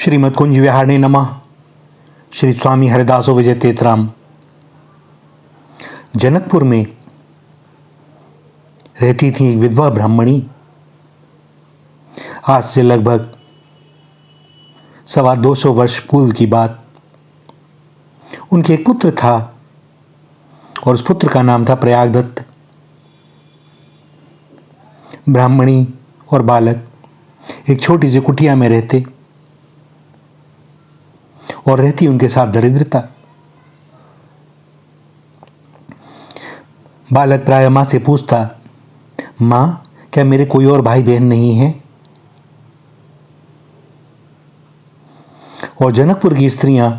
श्रीमद् कुंज विहारिणे नमः। श्री स्वामी हरिदासो विजय तेतराम। जनकपुर में रहती थी एक विधवा ब्राह्मणी। आज से लगभग 225 वर्ष पूर्व की बात। उनके एक पुत्र था और उस पुत्र का नाम था प्रयागदत्त। ब्राह्मणी और बालक एक छोटी सी कुटिया में रहते और रहती उनके साथ दरिद्रता। बालक प्रायः मां से पूछता, मां, क्या मेरे कोई और भाई बहन नहीं है? और जनकपुर की स्त्रियां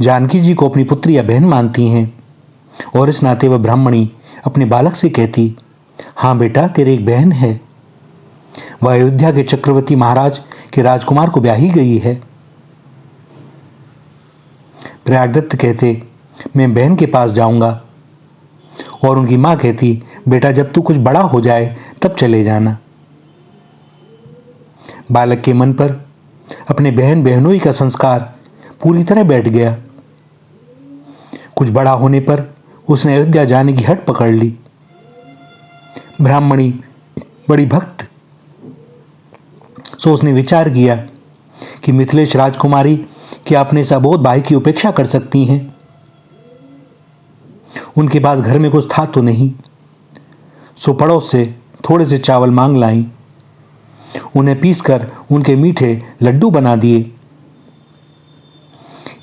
जानकी जी को अपनी पुत्री या बहन मानती हैं और इस नाते वह ब्राह्मणी अपने बालक से कहती, हाँ बेटा, तेरी एक बहन है। वह अयोध्या के चक्रवर्ती महाराज के राजकुमार को ब्याही गई है। प्रयागदत्त कहते, मैं बहन के पास जाऊंगा। और उनकी मां कहती, बेटा, जब तू कुछ बड़ा हो जाए तब चले जाना। बालक के मन पर अपने बहन बहनोई का संस्कार पूरी तरह बैठ गया। कुछ बड़ा होने पर उसने अयोध्या जाने की हट पकड़ ली। ब्राह्मणी बड़ी भक्त, सो उसने विचार किया कि मिथिलेश राजकुमारी क्या अपने सबोध भाई की उपेक्षा कर सकती हैं? उनके पास घर में कुछ था तो नहीं, सो पड़ोस से थोड़े से चावल मांग लाई। उन्हें पीसकर उनके मीठे लड्डू बना दिए।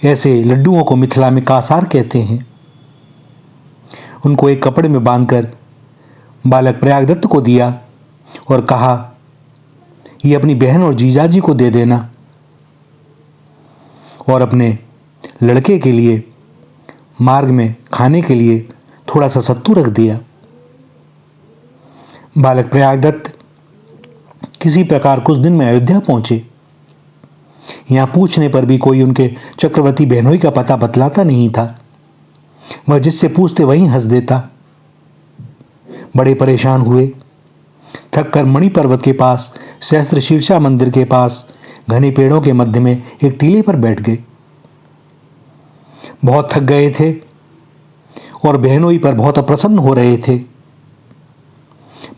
ऐसे लड्डुओं को मिथिला में कासार कहते हैं। उनको एक कपड़े में बांधकर बालक प्रयागदत्त को दिया और कहा, ये अपनी बहन और जीजाजी को दे देना और अपने लड़के के लिए मार्ग में खाने के लिए थोड़ा सा सत्तू रख दिया। बालक प्रयागदत्त किसी प्रकार कुछ दिन में अयोध्या पहुंचे। यहां पूछने पर भी कोई उनके चक्रवर्ती बहनोई का पता बतलाता नहीं था। वह जिससे पूछते वहीं हंस देता। बड़े परेशान हुए। थक कर मणि पर्वत के पास सहस्त्र शीर्षा मंदिर के पास घने पेड़ों के मध्य में एक टीले पर बैठ गए। बहुत थक गए थे और बहनोई पर बहुत अप्रसन्न हो रहे थे।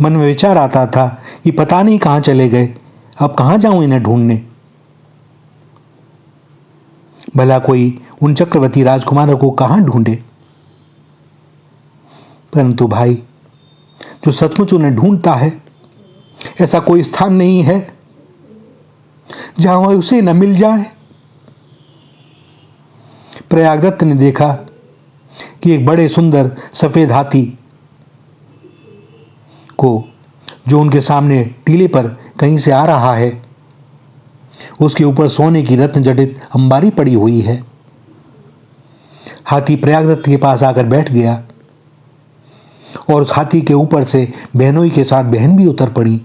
मन में विचार आता था कि पता नहीं कहां चले गए, अब कहां जाऊं इन्हें ढूंढने। भला कोई उन चक्रवर्ती राजकुमारों को कहां ढूंढे? परंतु भाई, जो सचमुच उन्हें ढूंढता है, ऐसा कोई स्थान नहीं है जहां वह उसे न मिल जाए। प्रयागदत्त ने देखा कि एक बड़े सुंदर सफेद हाथी को, जो उनके सामने टीले पर कहीं से आ रहा है, उसके ऊपर सोने की रत्न जड़ित अंबारी पड़ी हुई है। हाथी प्रयागदत्त के पास आकर बैठ गया और उस हाथी के ऊपर से बहनोई के साथ बहन भी उतर पड़ी।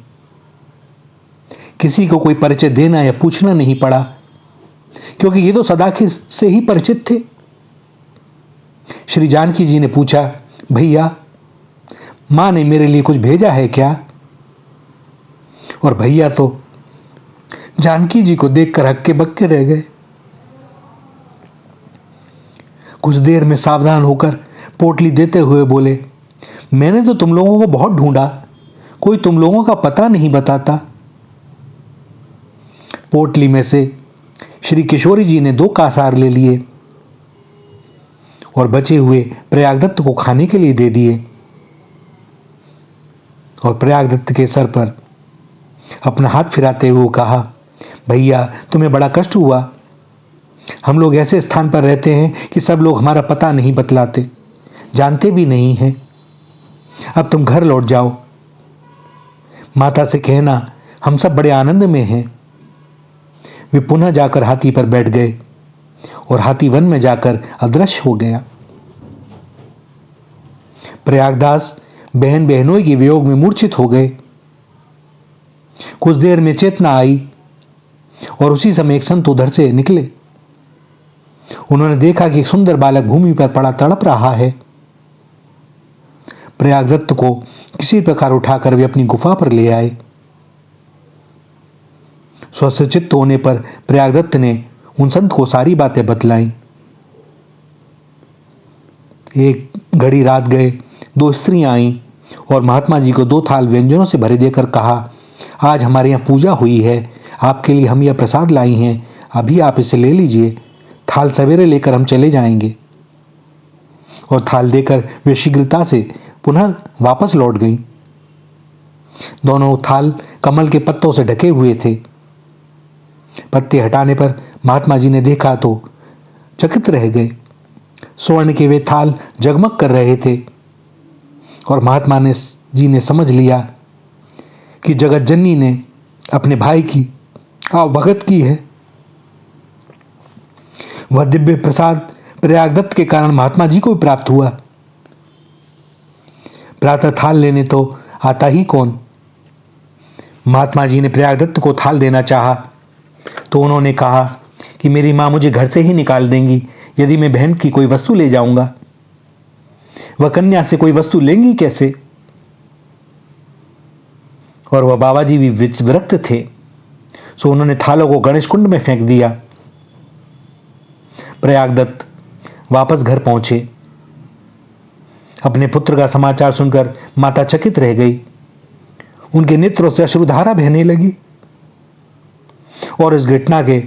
किसी को कोई परिचय देना या पूछना नहीं पड़ा, क्योंकि ये तो सदा से ही परिचित थे। श्री जानकी जी ने पूछा, भैया, मां ने मेरे लिए कुछ भेजा है क्या? और भैया तो जानकी जी को देखकर हक्के बक्के रह गए। कुछ देर में सावधान होकर पोटली देते हुए बोले, मैंने तो तुम लोगों को बहुत ढूंढा, कोई तुम लोगों का पता नहीं बताता। पोटली में से श्री किशोरी जी ने 2 कासार ले लिए और बचे हुए प्रयागदत्त को खाने के लिए दे दिए और प्रयागदत्त के सर पर अपना हाथ फिराते हुए कहा, भैया, तुम्हें बड़ा कष्ट हुआ। हम लोग ऐसे स्थान पर रहते हैं कि सब लोग हमारा पता नहीं बतलाते, जानते भी नहीं हैं। अब तुम घर लौट जाओ। माता से कहना हम सब बड़े आनंद में हैं। वे पुनः जाकर हाथी पर बैठ गए और हाथी वन में जाकर अदृश्य हो गया। प्रयागदास बहन बहनोई के वियोग में मूर्छित हो गए। कुछ देर में चेतना आई और उसी समय एक संत उधर से निकले। उन्होंने देखा कि एक सुंदर बालक भूमि पर पड़ा तड़प रहा है। प्रयागदत्त को किसी प्रकार उठाकर वे अपनी गुफा पर ले आए। स्वसचित्त होने पर प्रयागदत्त ने उन संत को सारी बातें बतलाई। एक घड़ी रात गए 2 स्त्रियां आईं और महात्मा जी को 2 थाल व्यंजनों से भरे देकर कहा, आज हमारे यहाँ पूजा हुई है, आपके लिए हम यह प्रसाद लाई हैं, अभी आप इसे ले लीजिए, थाल सवेरे लेकर हम चले जाएंगे। और थाल देकर वे शीघ्रता से पुनः वापस लौट गईं। दोनों थाल कमल के पत्तों से ढके हुए थे। पत्ते हटाने पर महात्मा जी ने देखा तो चकित रह गए। स्वर्ण के वे थाल जगमग कर रहे थे और महात्मा जी ने समझ लिया कि जगत जननी ने अपने भाई की आवभगत की है। वह दिव्य प्रसाद प्रयागदत्त के कारण महात्मा जी को भी प्राप्त हुआ। प्रातः थाल लेने तो आता ही कौन। महात्मा जी ने प्रयागदत्त को थाल देना चाहा तो उन्होंने कहा कि मेरी माँ मुझे घर से ही निकाल देंगी यदि मैं बहन की कोई वस्तु ले जाऊंगा। वह कन्या से कोई वस्तु लेंगी कैसे। और वह बाबा जी भी विरक्त थे, सो उन्होंने थालों को गणेश कुंड में फेंक दिया। प्रयागदत्त वापस घर पहुंचे। अपने पुत्र का समाचार सुनकर माता चकित रह गई। उनके नेत्रों से अश्रुधारा बहने लगी। और इस घटना के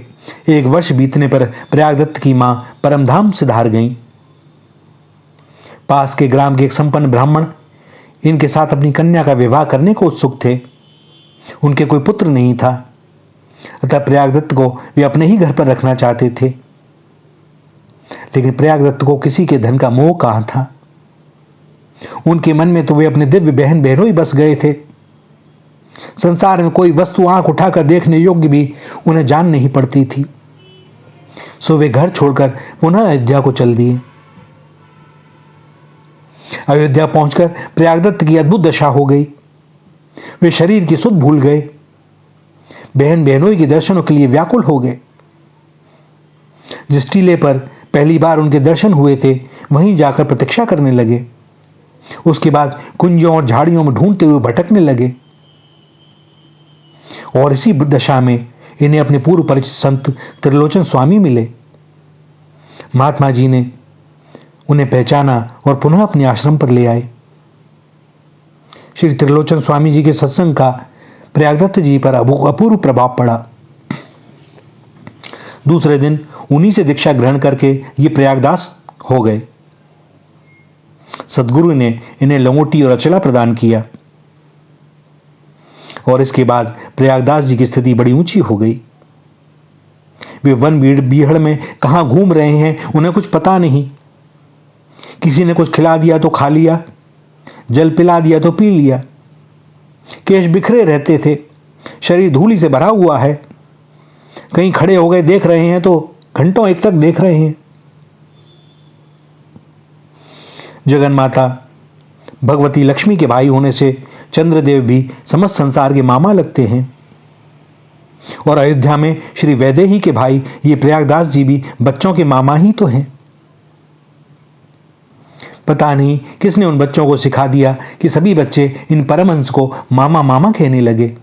1 वर्ष बीतने पर प्रयागदत्त की मां परमधाम सिधार गईं। पास के ग्राम के एक संपन्न ब्राह्मण इनके साथ अपनी कन्या का विवाह करने को उत्सुक थे। उनके कोई पुत्र नहीं था, अतः प्रयागदत्त को वे अपने ही घर पर रखना चाहते थे। लेकिन प्रयागदत्त को किसी के धन का मोह कहां था। उनके मन में तो वे अपने दिव्य बहन बहनों बस गए थे। संसार में कोई वस्तु आंख उठाकर देखने योग्य भी उन्हें जान नहीं पड़ती थी। सो वे घर छोड़कर पुनः अयोध्या को चल दिए। अयोध्या पहुंचकर प्रयागदत्त की अद्भुत दशा हो गई। वे शरीर की सुध भूल गए। बहन बहनोई के दर्शनों के लिए व्याकुल हो गए। जिस टीले पर पहली बार उनके दर्शन हुए थे वहीं जाकर प्रतीक्षा करने लगे। उसके बाद कुंजों और झाड़ियों में ढूंढते हुए भटकने लगे। और इसी दशा में इन्हें अपने पूर्व परिचित संत त्रिलोचन स्वामी मिले। महात्मा जी ने उन्हें पहचाना और पुनः अपने आश्रम पर ले आए। श्री त्रिलोचन स्वामी जी के सत्संग का प्रयागदत्त जी पर अपूर्व प्रभाव पड़ा। दूसरे दिन उन्हीं से दीक्षा ग्रहण करके ये प्रयागदास हो गए। सदगुरु ने इन्हें लंगोटी और अचला प्रदान किया और इसके बाद प्रयागदास जी की स्थिति बड़ी ऊंची हो गई। वे वन बीहड़ में कहां घूम रहे हैं उन्हें कुछ पता नहीं। किसी ने कुछ खिला दिया तो खा लिया, जल पिला दिया तो पी लिया। केश बिखरे रहते थे, शरीर धूली से भरा हुआ है। कहीं खड़े हो गए देख रहे हैं तो घंटों एक तक देख रहे हैं। जगन माता भगवती लक्ष्मी के भाई होने से चंद्रदेव भी समस्त संसार के मामा लगते हैं। और अयोध्या में श्री वैदेही के भाई ये प्रयागदास जी भी बच्चों के मामा ही तो हैं। पता नहीं किसने उन बच्चों को सिखा दिया कि सभी बच्चे इन परमहंस को मामा मामा कहने लगे।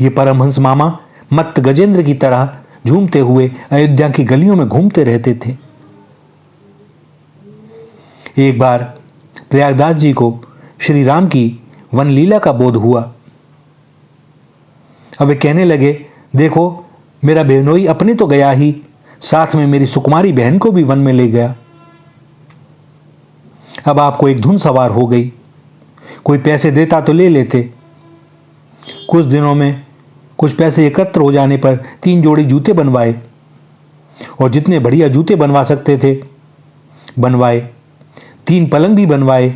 ये परमहंस मामा मत्त गजेंद्र की तरह झूमते हुए अयोध्या की गलियों में घूमते रहते थे। एक बार प्रयागदास जी को श्री राम की वन लीला का बोध हुआ। अब वे कहने लगे, देखो मेरा बहनोई अपने तो गया ही, साथ में मेरी सुकुमारी बहन को भी वन में ले गया। अब आपको एक धुन सवार हो गई। कोई पैसे देता तो ले लेते। कुछ दिनों में कुछ पैसे एकत्र हो जाने पर 3 जोड़ी जूते बनवाए और जितने बढ़िया जूते बनवा सकते थे बनवाए। 3 पलंग भी बनवाए,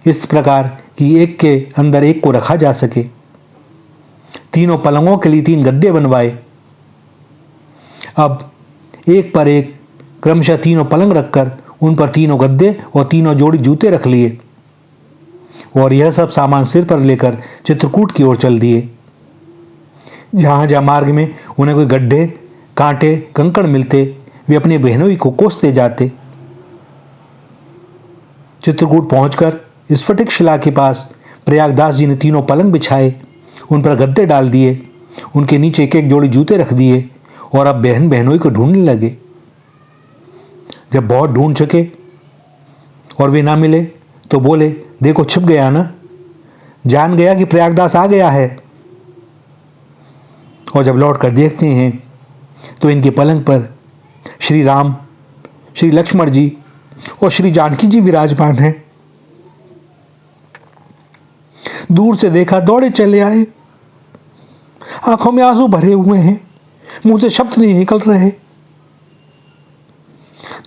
इस प्रकार कि एक के अंदर एक को रखा जा सके। तीनों पलंगों के लिए 3 गद्दे बनवाए। अब एक पर एक क्रमशः तीनों पलंग रखकर उन पर तीनों गद्दे और तीनों जोड़ी जूते रख लिए और यह सब सामान सिर पर लेकर चित्रकूट की ओर चल दिए। जहां जहां मार्ग में उन्हें कोई गड्ढे, कांटे, कंकड़ मिलते वे अपने बहनोई को कोसते जाते। चित्रकूट पहुंचकर स्फटिक शिला के पास प्रयागदास जी ने तीनों पलंग बिछाए, उन पर गद्दे डाल दिए उनके नीचे एक एक जोड़ी जूते रख दिए और अब बहन बहनोई को ढूंढने लगे। जब बहुत ढूंढ चुके और वे ना मिले तो बोले, देखो छिप गया ना, जान गया कि प्रयागदास आ गया है। और जब लौट कर देखते हैं तो इनके पलंग पर श्री राम, श्री लक्ष्मण जी और श्री जानकी जी विराजमान हैं। दूर से देखा, दौड़े चले आए, आंखों में आंसू भरे हुए हैं, मुंह से शब्द नहीं निकल रहे।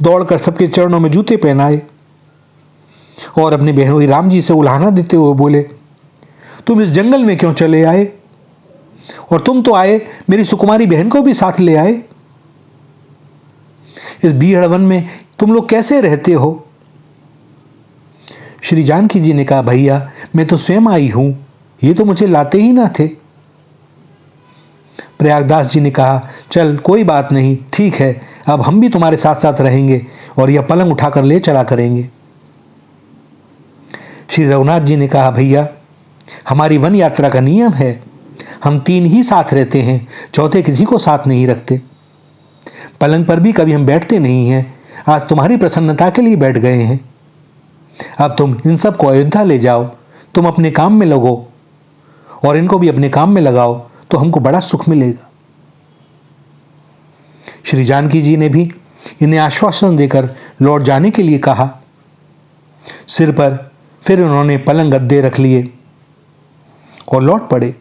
दौड़कर सबके चरणों में जूते पहनाए और अपने बहनोई राम जी से उल्हाना देते हुए बोले, तुम इस जंगल में क्यों चले आए? और तुम तो आए मेरी सुकुमारी बहन को भी साथ ले आए। इस बीहड़ वन में तुम लोग कैसे रहते हो? श्री जानकी जी ने कहा, भैया मैं तो स्वयं आई हूं, ये तो मुझे लाते ही ना थे। प्रयागदास जी ने कहा, चल कोई बात नहीं, ठीक है, अब हम भी तुम्हारे साथ साथ रहेंगे और यह पलंग उठाकर ले चला करेंगे। श्री रघुनाथ जी ने कहा, भैया हमारी वन यात्रा का नियम है, हम 3 ही साथ रहते हैं, चौथे किसी को साथ नहीं रखते। पलंग पर भी कभी हम बैठते नहीं हैं, आज तुम्हारी प्रसन्नता के लिए बैठ गए हैं। अब तुम इन सब को अयोध्या ले जाओ, तुम अपने काम में लगो और इनको भी अपने काम में लगाओ, तो हमको बड़ा सुख मिलेगा। श्री जानकी जी ने भी इन्हें आश्वासन देकर लौट जाने के लिए कहा। सिर पर फिर उन्होंने पलंग गद्दे रख लिए और लौट पड़े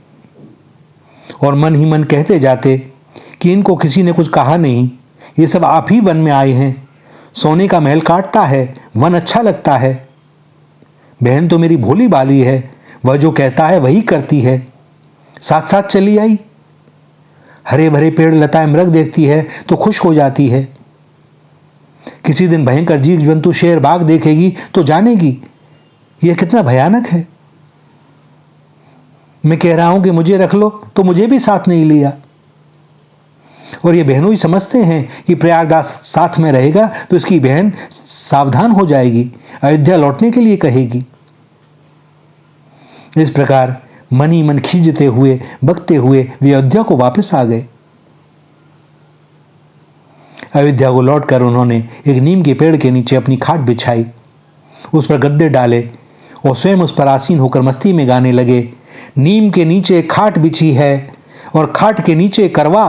और मन ही मन कहते जाते कि इनको किसी ने कुछ कहा नहीं, ये सब आप ही वन में आए हैं, सोने का महल काटता है, वन अच्छा लगता है। बहन तो मेरी भोली बाली है, वह जो कहता है वही करती है, साथ साथ चली आई। हरे भरे पेड़ लताएं मृग देखती है तो खुश हो जाती है। किसी दिन भयंकर जीव जंतु शेर बाघ देखेगी तो जानेगी यह कितना भयानक है। मैं कह रहा हूं कि मुझे रख लो तो मुझे भी साथ नहीं लिया। और ये बहनों ही समझते हैं कि प्रयागदास साथ में रहेगा तो इसकी बहन सावधान हो जाएगी, अयोध्या लौटने के लिए कहेगी। इस प्रकार मन ही मन खींचते हुए बकते हुए वे अयोध्या को वापस आ गए। अयोध्या को लौटकर उन्होंने एक नीम के पेड़ के नीचे अपनी खाट बिछाई, उस पर गद्दे डाले और स्वयं उस पर आसीन होकर मस्ती में गाने लगे। नीम के नीचे खाट बिछी है और खाट के नीचे करवा,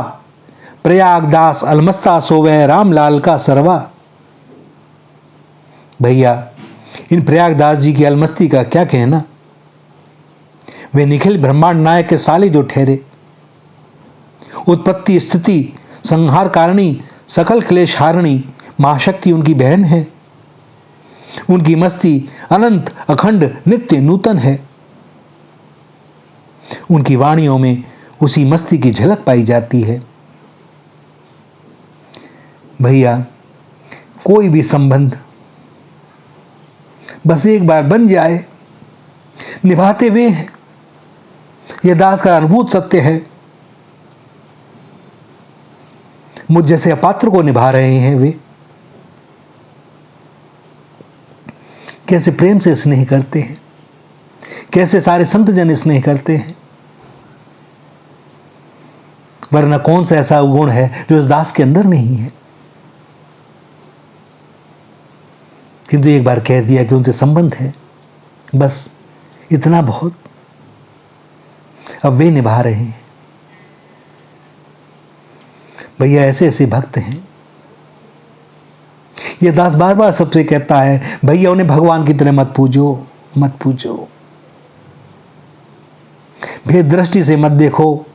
प्रयागदास अलमस्ता सोवे रामलाल का सरवा। भैया इन प्रयागदास जी की अलमस्ती का क्या कहना। वे निखिल ब्रह्मांड नायक के साले जो ठहरे, उत्पत्ति स्थिति संहार कारिणी सकल क्लेश हारिणी महाशक्ति उनकी बहन है। उनकी मस्ती अनंत अखंड नित्य नूतन है। उनकी वाणियों में उसी मस्ती की झलक पाई जाती है। भैया कोई भी संबंध बस एक बार बन जाए, निभाते हुए हैं, यह दास का अनुभूत सत्य है। मुझ जैसे अपात्र को निभा रहे हैं वे, कैसे प्रेम से स्नेह करते हैं, कैसे सारे संत जन स्नेह करते हैं। वरना कौन सा ऐसा गुण है जो इस दास के अंदर नहीं है। किंतु एक बार कह दिया कि उनसे संबंध है, बस इतना बहुत। अब वे निभा रहे हैं। भैया ऐसे ऐसे भक्त हैं। ये दास बार बार सबसे कहता है, भैया उन्हें भगवान की तरह मत पूजो, मत पूजो, भेद दृष्टि से मत देखो।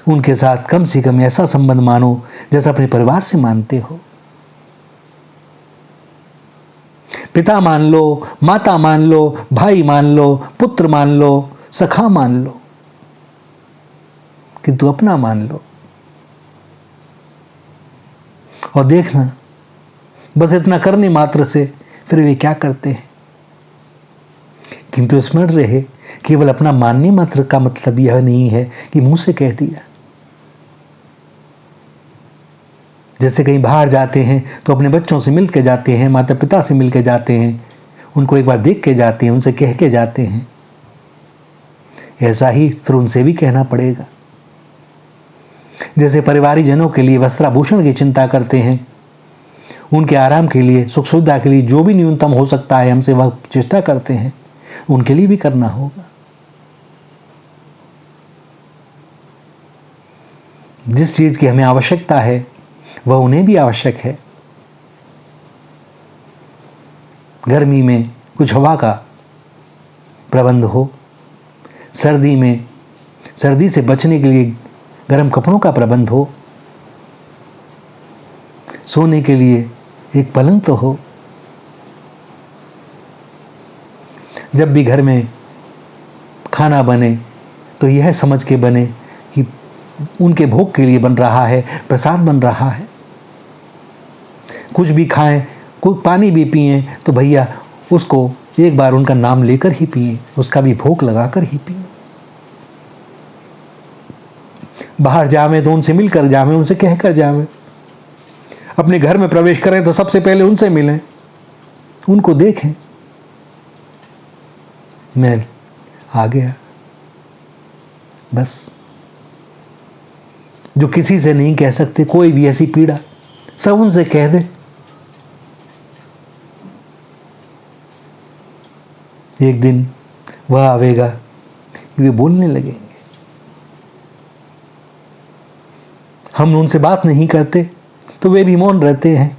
उनके साथ कम से कम ऐसा संबंध मानो जैसा अपने परिवार से मानते हो। पिता मान लो, माता मान लो, भाई मान लो, पुत्र मान लो, सखा मान लो, किंतु अपना मान लो। और देखना बस इतना करने मात्र से फिर वे क्या करते हैं। किंतु स्मरण रहे, केवल अपना मानने मात्र का मतलब यह नहीं है कि मुंह से कह दिया। जैसे कहीं बाहर जाते हैं तो अपने बच्चों से मिल के जाते हैं, माता पिता से मिल के जाते हैं, उनको एक बार देख के जाते हैं, उनसे कह के जाते हैं। ऐसा ही फिर उनसे भी कहना पड़ेगा। जैसे परिवारीजनों के लिए वस्त्राभूषण की चिंता करते हैं, उनके आराम के लिए, सुख सुविधा के लिए जो भी न्यूनतम हो सकता है हमसे वह चेष्टा करते हैं, उनके लिए भी करना होगा। जिस चीज की हमें आवश्यकता है वह उन्हें भी आवश्यक है। गर्मी में कुछ हवा का प्रबंध हो, सर्दी में सर्दी से बचने के लिए गर्म कपड़ों का प्रबंध हो, सोने के लिए एक पलंग तो हो। जब भी घर में खाना बने तो यह समझ के बने कि उनके भोग के लिए बन रहा है, प्रसाद बन रहा है। कुछ भी खाएं, कोई पानी भी पिएं तो भैया उसको एक बार उनका नाम लेकर ही पिएं, उसका भी भोग लगाकर ही पिएं। बाहर जावें तो उनसे मिलकर जावें, उनसे कहकर जावें। अपने घर में प्रवेश करें तो सबसे पहले उनसे मिलें, उनको देखें। मैं आ गया, बस। जो किसी से नहीं कह सकते, कोई भी ऐसी पीड़ा, सब उनसे कह दे। एक दिन वह आवेगा, वे बोलने लगेंगे। हम उनसे बात नहीं करते तो वे भी मौन रहते हैं।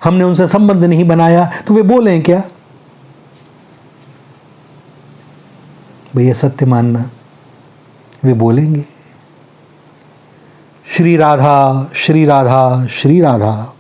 हमने उनसे संबंध नहीं बनाया तो वे बोलें क्या? भैया सत्य मानना, वे बोलेंगे। श्री राधा, श्री राधा, श्री राधा।